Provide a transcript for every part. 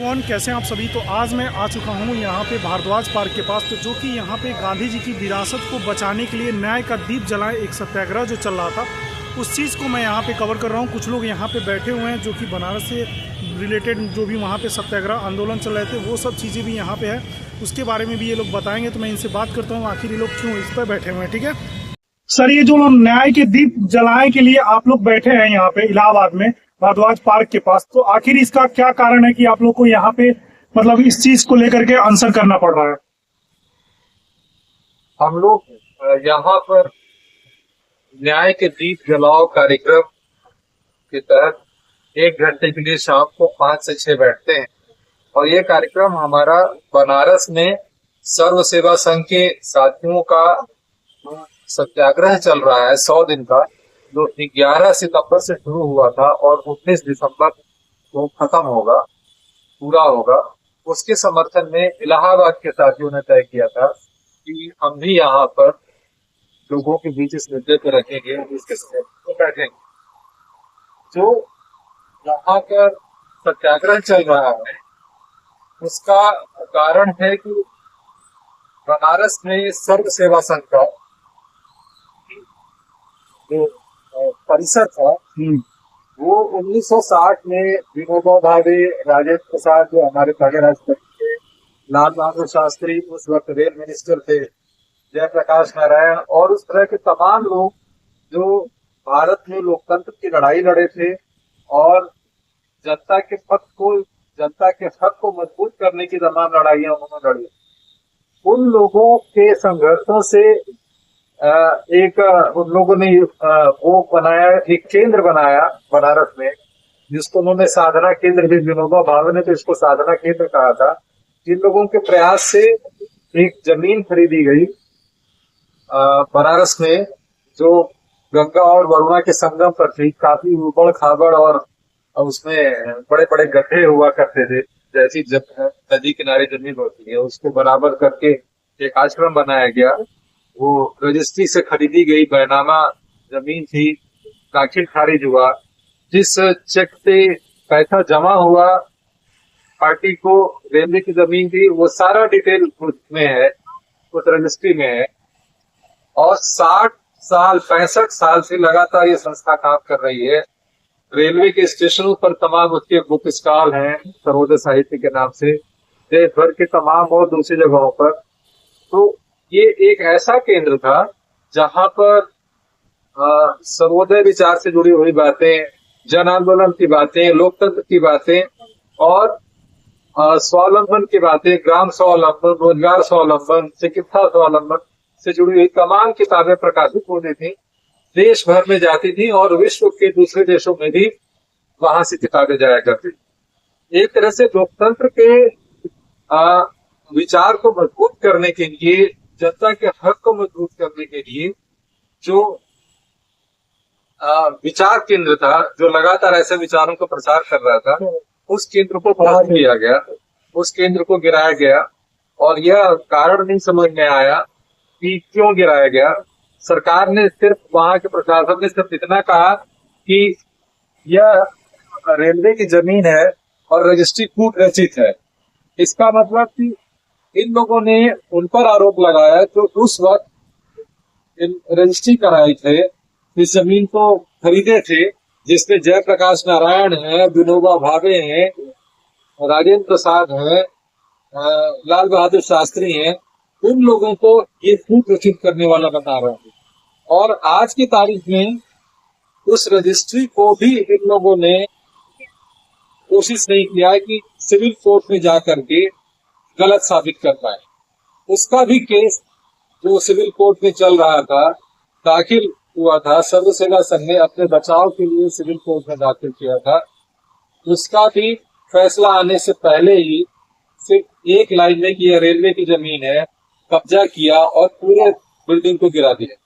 Everyone, कैसे हैं आप सभी। तो आज मैं आ चुका हूं यहाँ पे भारद्वाज पार्क के पास। तो जो कि यहाँ पे गांधी जी की विरासत को बचाने के लिए न्याय का दीप जलाएं एक सत्याग्रह जो चल रहा था, उस चीज़ को मैं यहाँ पे कवर कर रहा हूँ। कुछ लोग यहाँ पे बैठे हुए हैं जो कि बनारस से रिलेटेड जो भी वहाँ पे सत्याग्रह आंदोलन चल रहे थे वो सब चीज़ें भी यहाँ पे है, उसके बारे में भी ये लोग बताएंगे। तो मैं इनसे बात करता हूँ आखिर ये लोग क्यों इस पर बैठे हुए हैं। ठीक है सर, ये जो लोग न्याय के दीप जलाने के लिए आप लोग बैठे हैं यहाँ पे इलाहाबाद में भारद्वाज पार्क के पास, तो आखिर इसका क्या कारण है कि आप लोग को यहाँ पे मतलब इस चीज को लेकर के आंसर करना पड़ रहा है। हम लोग यहाँ पर न्याय के दीप जलाओ कार्यक्रम के तहत 1 घंटे के लिए शाम को 5 से 6 बैठते हैं। और ये कार्यक्रम हमारा बनारस में सर्व सेवा संघ के साथियों का सत्याग्रह चल रहा है 100 दिन का, जो 11 सितंबर से शुरू हुआ था और 19 दिसंबर को खत्म होगा, पूरा होगा। उसके समर्थन में इलाहाबाद के साथियों ने तय किया था कि हम भी यहाँ पर लोगों के बीच इस मुद्दे पर रखेंगे, इसके साथ बैठेंगे। जो यहाँ पर सत्याग्रह चल रहा है उसका कारण है कि बनारस में सर्व सेवा संघ का जो परिसर था वो 1960 में विनोबा भावे, राजेंद्र प्रसाद जो हमारे पहले राष्ट्रपति थे, लाल बहादुर शास्त्री उस वक्त रेल मिनिस्टर थे, जयप्रकाश नारायण और उस तरह के तमाम लोग जो भारत में लोकतंत्र की लड़ाई लड़े थे और जनता के हक को मजबूत करने की तमाम लड़ाइयां उन्होंने लड़ी। उन लोगों के संघर्षों से उन लोगों ने वो बनाया, एक केंद्र बनाया बनारस में, जिसको उन्होंने साधना केंद्र भी, विनोबा भावे ने तो इसको साधना केंद्र कहा था। इन लोगों के प्रयास से एक जमीन खरीदी गई बनारस में, जो गंगा और वरुणा के संगम पर थी। काफी उबड़ खाबड़ और उसमें बड़े बड़े गड्ढे हुआ करते थे, जैसी नदी किनारे जमीन होती है उसको बराबर करके एक आश्रम बनाया गया। वो रजिस्ट्री से खरीदी गई बैनामा जमीन थी, दाखिल खारिज हुआ। जिस चेक पे पैसा जमा हुआ पार्टी को, रेलवे की जमीन थी, वो सारा डिटेल उसमें है, उस रजिस्ट्री में है। और 65 साल से लगातार ये संस्था काम कर रही है। रेलवे के स्टेशनों पर तमाम उसके बुक स्टॉल हैं सर्वोदय साहित्य के नाम से, देश भर के तमाम और दूसरी जगहों पर। तो ये एक ऐसा केंद्र था जहां पर सर्वोदय विचार से जुड़ी हुई बातें, जन आंदोलन की बातें, लोकतंत्र की बातें और स्वावलंबन की बातें, ग्राम स्वावलंबन, रोजगार स्वावलंबन, चिकित्सा स्वावलंबन से जुड़ी हुई तमाम किताबें प्रकाशित होती थी, देश भर में जाती थी और विश्व के दूसरे देशों में भी वहां से किताबें जाया करती थी। एक तरह से लोकतंत्र के विचार को मजबूत करने के लिए, जनता के हक को मजबूत करने के लिए जो विचार केंद्र था, जो लगातार ऐसे विचारों का प्रचार कर रहा था, उस केंद्र को ध्वस्त किया गया, उस केंद्र को गिराया गया। और यह कारण नहीं समझ में आया कि क्यों गिराया गया। सरकार ने सिर्फ, वहां के प्रशासन ने सिर्फ इतना कहा कि यह रेलवे की जमीन है और रजिस्ट्री कूट रचित है। इसका मतलब कि इन लोगों ने उन पर आरोप लगाया जो उस वक्त रजिस्ट्री कराए थे, इस जमीन को खरीदे थे, जिसमें जयप्रकाश नारायण है, विनोबा भावे हैं, राजेंद्र प्रसाद है, लाल बहादुर शास्त्री हैं। उन लोगों को ये कूट रचित करने वाला बता रहे हैं। और आज की तारीख में उस रजिस्ट्री को भी इन लोगों ने कोशिश नहीं किया कि सिविल कोर्ट में जाकर के गलत साबित कर पाए। उसका भी केस जो सिविल कोर्ट में चल रहा था, दाखिल हुआ था, सर्व सेवा संघ ने अपने बचाव के लिए सिविल कोर्ट में दाखिल किया था। उसका भी फैसला आने से पहले ही सिर्फ एक लाइन में कि यह रेलवे की जमीन है, कब्जा किया और पूरे बिल्डिंग को गिरा दिया।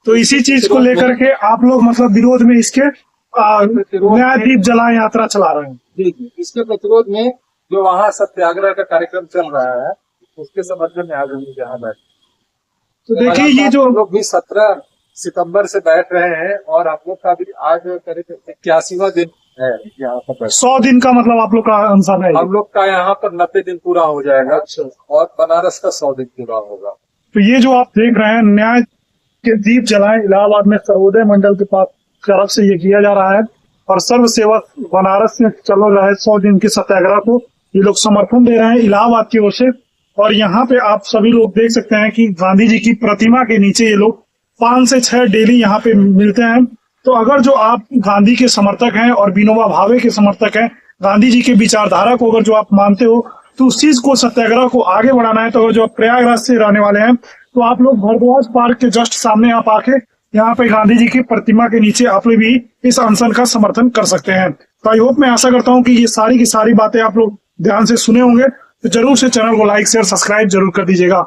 तो इसी चीज को लेकर के आप लोग मतलब विरोध में इसके न्याय दीप जला यात्रा चला रहे हैं। जी, इसके प्रतिरोध में जो वहाँ सत्याग्रह का कार्यक्रम चल रहा है उसके समर्थन में आज हम यहाँ बैठे। तो देखिए, ये जो लोग भी 17 सितंबर से बैठ रहे हैं और हम लोग का भी आज करीब 81वां दिन है यहाँ पर। 100 दिन का मतलब आप लोग का आंसर है। हम लोग का यहाँ पर 90 दिन पूरा हो जाएगा और बनारस का 100 दिन पूरा होगा। तो ये जो आप देख रहे हैं न्याय के दीप जलाएं इलाहाबाद में सर्वोदय मंडल के पास तरफ से ये किया जा रहा है और सर्व सेवक बनारस से चल रहा है 100 दिन के सत्याग्रह को ये लोग समर्थन दे रहे हैं इलाहाबाद की ओर से। और यहाँ पे आप सभी लोग देख सकते हैं कि गांधी जी की प्रतिमा के नीचे ये लोग 5 से 6 डेली यहाँ पे मिलते हैं। तो अगर जो आप गांधी के समर्थक हैं और विनोबा भावे के समर्थक हैं, गांधी जी के विचारधारा को अगर जो आप मानते हो तो उस चीज को सत्याग्रह को आगे बढ़ाना है, तो अगर जो आप प्रयागराज से रहने वाले हैं तो आप लोग भारद्वाज पार्क के जस्ट सामने आप आके यहाँ पे गांधी जी की प्रतिमा के नीचे आप लोग भी इस अनशन का समर्थन कर सकते हैं। तो आई होप, मैं आशा करता हूँ कि ये सारी की सारी बातें आप लोग ध्यान से सुने होंगे। तो जरूर से चैनल को लाइक शेयर सब्सक्राइब जरूर कर दीजिएगा।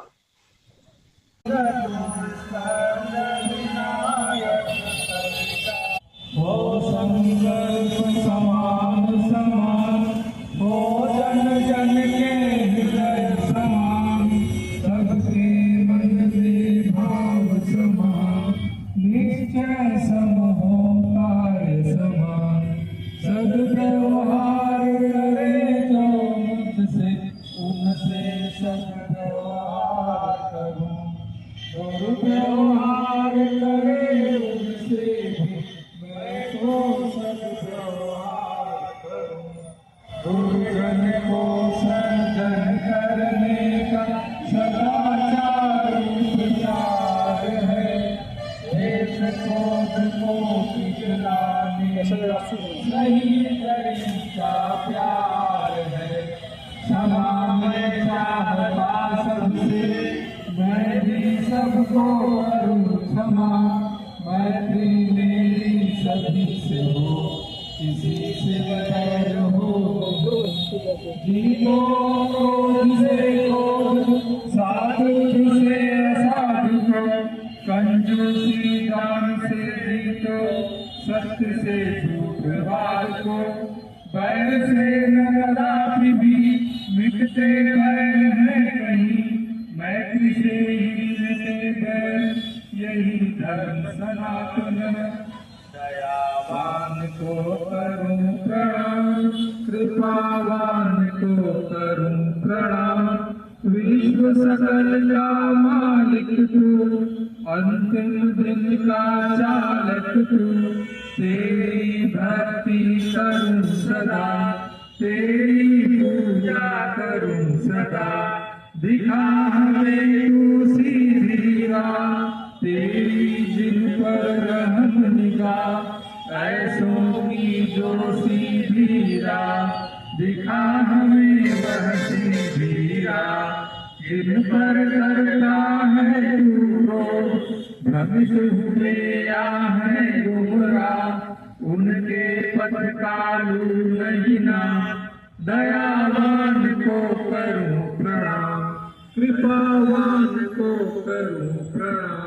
सबको करूं क्षमा, मैत्री मेरी सभी से हो, किसी से बैर हो, जीतो क्रोध से क्रोध, साधु से असाधु, कंजूसी दान से जीतो, सत्य से झूठ वाद को, बैर से न कदापि भी मिटते बैर है कहीं, मैत्री से ही मिटे बैर, यही धर्म सनातन। दयावान को करूं प्रणाम, कृपावान को करूं प्रणाम, विश्व सकल का मालिक तू, अंतिम दिन का चालक तू, तेरी भक्ति करूं सदा, तेरी पूजा करूं सदा, दिखा हमें तू सीधी राह, तेरी जिन पर रहम निगाह, ऐसों की जो सीधी राह, दिखा हमें वह सीधी राह, जिन पर करता है तू रोग, भ्रमित हुए या है गुमराह, उनके पथ कालू नहीं ना, दयावान को करूं प्रणाम, कृपावान को करूं प्रणाम।